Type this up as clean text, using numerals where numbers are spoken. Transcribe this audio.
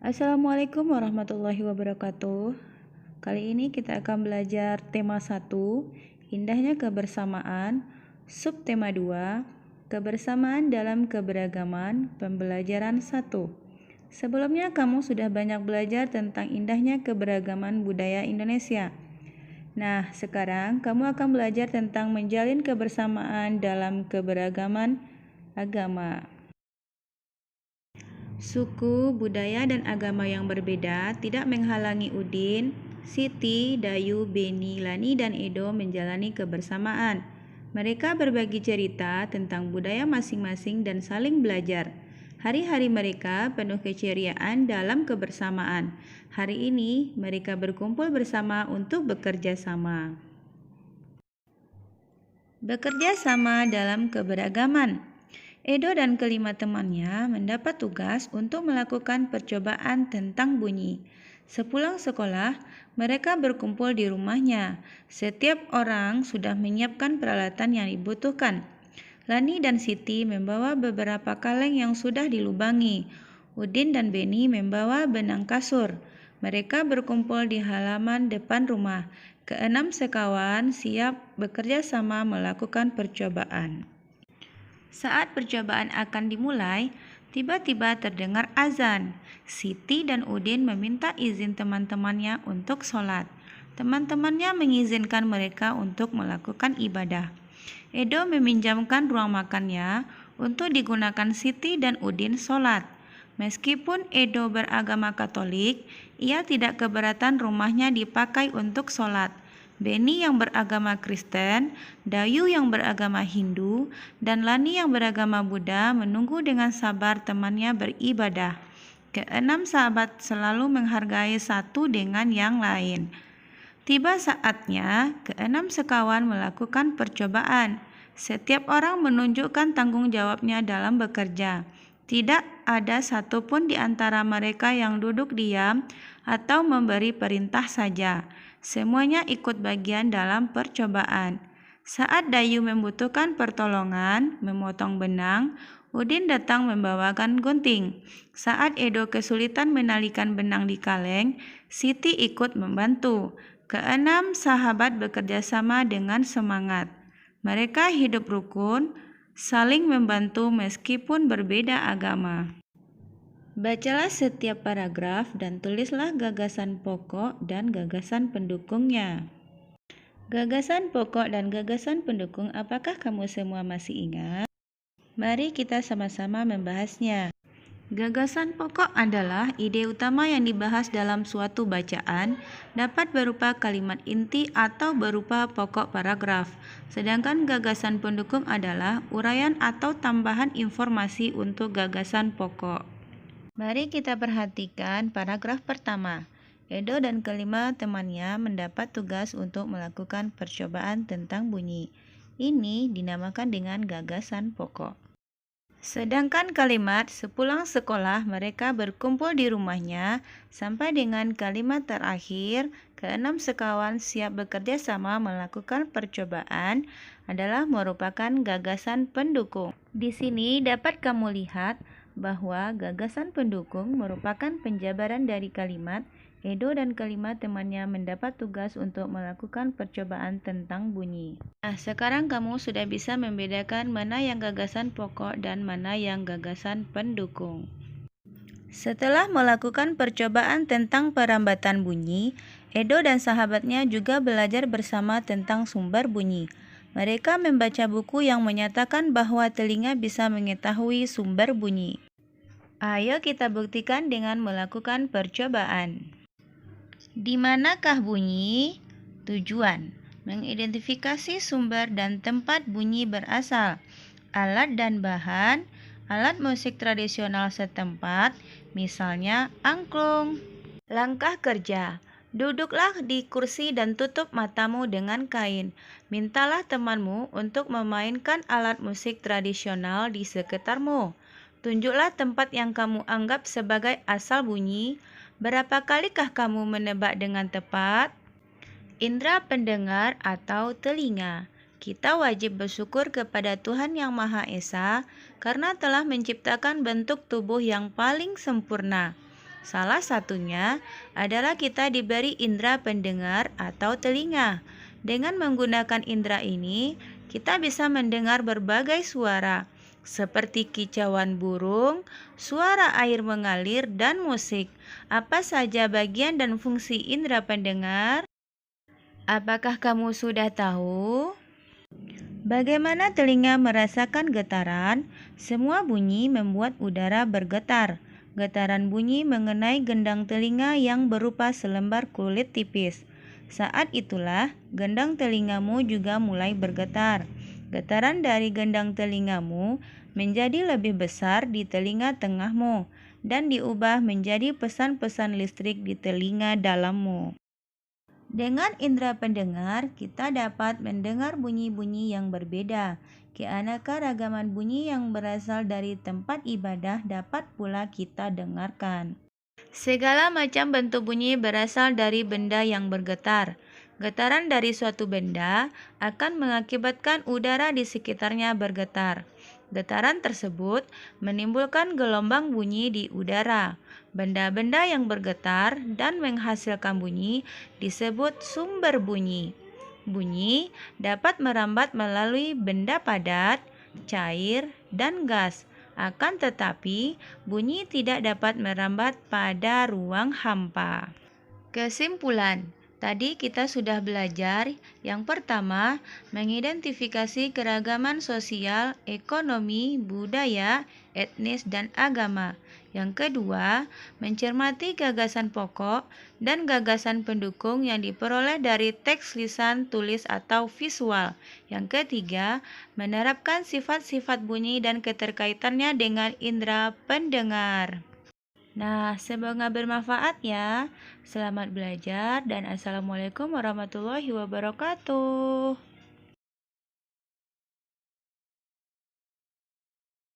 Assalamualaikum warahmatullahi wabarakatuh. Kali ini kita akan belajar tema 1, indahnya kebersamaan, subtema 2, kebersamaan dalam keberagaman, pembelajaran 1. Sebelumnya kamu sudah banyak belajar tentang indahnya keberagaman budaya Indonesia. Nah, sekarang kamu akan belajar tentang menjalin kebersamaan dalam keberagaman agama. Suku, budaya, dan agama yang berbeda tidak menghalangi Udin, Siti, Dayu, Beni, Lani, dan Edo menjalani kebersamaan. Mereka berbagi cerita tentang budaya masing-masing dan saling belajar. Hari-hari mereka penuh keceriaan dalam kebersamaan. Hari ini mereka berkumpul bersama untuk bekerja sama. Bekerja sama dalam keberagaman. Edo dan kelima temannya mendapat tugas untuk melakukan percobaan tentang bunyi. Sepulang sekolah, mereka berkumpul di rumahnya. Setiap orang sudah menyiapkan peralatan yang dibutuhkan. Lani dan Siti membawa beberapa kaleng yang sudah dilubangi. Udin dan Beni membawa benang kasur. Mereka berkumpul di halaman depan rumah. Keenam sekawan siap bekerja sama melakukan percobaan. Saat percobaan akan dimulai, tiba-tiba terdengar azan. Siti dan Udin meminta izin teman-temannya untuk sholat. Teman-temannya mengizinkan mereka untuk melakukan ibadah. Edo meminjamkan ruang makannya untuk digunakan Siti dan Udin sholat. Meskipun Edo beragama Katolik, ia tidak keberatan rumahnya dipakai untuk sholat. Beni yang beragama Kristen, Dayu yang beragama Hindu, dan Lani yang beragama Buddha menunggu dengan sabar temannya beribadah. Keenam sahabat selalu menghargai satu dengan yang lain. Tiba saatnya keenam sekawan melakukan percobaan. Setiap orang menunjukkan tanggung jawabnya dalam bekerja. Tidak ada satupun di antara mereka yang duduk diam atau memberi perintah saja. Semuanya ikut bagian dalam percobaan. Saat Dayu membutuhkan pertolongan, memotong benang, Udin datang membawakan gunting. Saat Edo kesulitan menalikan benang di kaleng, Siti ikut membantu. Keenam sahabat bekerja sama dengan semangat. Mereka hidup rukun, saling membantu meskipun berbeda agama. Bacalah setiap paragraf dan tulislah gagasan pokok dan gagasan pendukungnya. Gagasan pokok dan gagasan pendukung, apakah kamu semua masih ingat? Mari kita sama-sama membahasnya. Gagasan pokok adalah ide utama yang dibahas dalam suatu bacaan, dapat berupa kalimat inti atau berupa pokok paragraf. Sedangkan gagasan pendukung adalah uraian atau tambahan informasi untuk gagasan pokok. Mari kita perhatikan paragraf pertama. Edo dan kelima temannya mendapat tugas untuk melakukan percobaan tentang bunyi. Ini dinamakan dengan gagasan pokok. Sedangkan kalimat sepulang sekolah mereka berkumpul di rumahnya sampai dengan kalimat terakhir, keenam sekawan siap bekerja sama melakukan percobaan adalah merupakan gagasan pendukung. Di sini dapat kamu lihat bahwa gagasan pendukung merupakan penjabaran dari kalimat. Edo dan kelima temannya mendapat tugas untuk melakukan percobaan tentang bunyi. Nah, sekarang kamu sudah bisa membedakan mana yang gagasan pokok dan mana yang gagasan pendukung. Setelah melakukan percobaan tentang perambatan bunyi, Edo dan sahabatnya juga belajar bersama tentang sumber bunyi. Mereka membaca buku yang menyatakan bahwa telinga bisa mengetahui sumber bunyi. Ayo kita buktikan dengan melakukan percobaan. Di manakah bunyi? Tujuan: mengidentifikasi sumber dan tempat bunyi berasal. Alat dan bahan: alat musik tradisional setempat, misalnya angklung. Langkah kerja: duduklah di kursi dan tutup matamu dengan kain. Mintalah temanmu untuk memainkan alat musik tradisional di sekitarmu. Tunjuklah tempat yang kamu anggap sebagai asal bunyi. Berapa kalikah kamu menebak dengan tepat? Indra pendengar atau telinga. Kita wajib bersyukur kepada Tuhan Yang Maha Esa karena telah menciptakan bentuk tubuh yang paling sempurna. Salah satunya adalah kita diberi indera pendengar atau telinga. Dengan menggunakan indera ini, kita bisa mendengar berbagai suara, seperti kicauan burung, suara air mengalir, dan musik. Apa saja bagian dan fungsi indera pendengar? Apakah kamu sudah tahu? Bagaimana telinga merasakan getaran? Semua bunyi membuat udara bergetar. Getaran bunyi mengenai gendang telinga yang berupa selembar kulit tipis. Saat itulah gendang telingamu juga mulai bergetar. Getaran dari gendang telingamu menjadi lebih besar di telinga tengahmu dan diubah menjadi pesan-pesan listrik di telinga dalammu. Dengan indera pendengar, kita dapat mendengar bunyi-bunyi yang berbeda. Keanekaragaman bunyi yang berasal dari tempat ibadah dapat pula kita dengarkan. Segala macam bentuk bunyi berasal dari benda yang bergetar. Getaran dari suatu benda akan mengakibatkan udara di sekitarnya bergetar. Getaran tersebut menimbulkan gelombang bunyi di udara. Benda-benda yang bergetar dan menghasilkan bunyi disebut sumber bunyi. Bunyi dapat merambat melalui benda padat, cair, dan gas. Akan tetapi, bunyi tidak dapat merambat pada ruang hampa. Kesimpulan, tadi kita sudah belajar yang pertama, mengidentifikasi keragaman sosial, ekonomi, budaya, etnis, dan agama. Yang kedua, mencermati gagasan pokok dan gagasan pendukung yang diperoleh dari teks lisan, tulis, atau visual. Yang ketiga, menerapkan sifat-sifat bunyi dan keterkaitannya dengan indera pendengar. Nah, semoga bermanfaat ya. Selamat belajar dan assalamualaikum warahmatullahi wabarakatuh.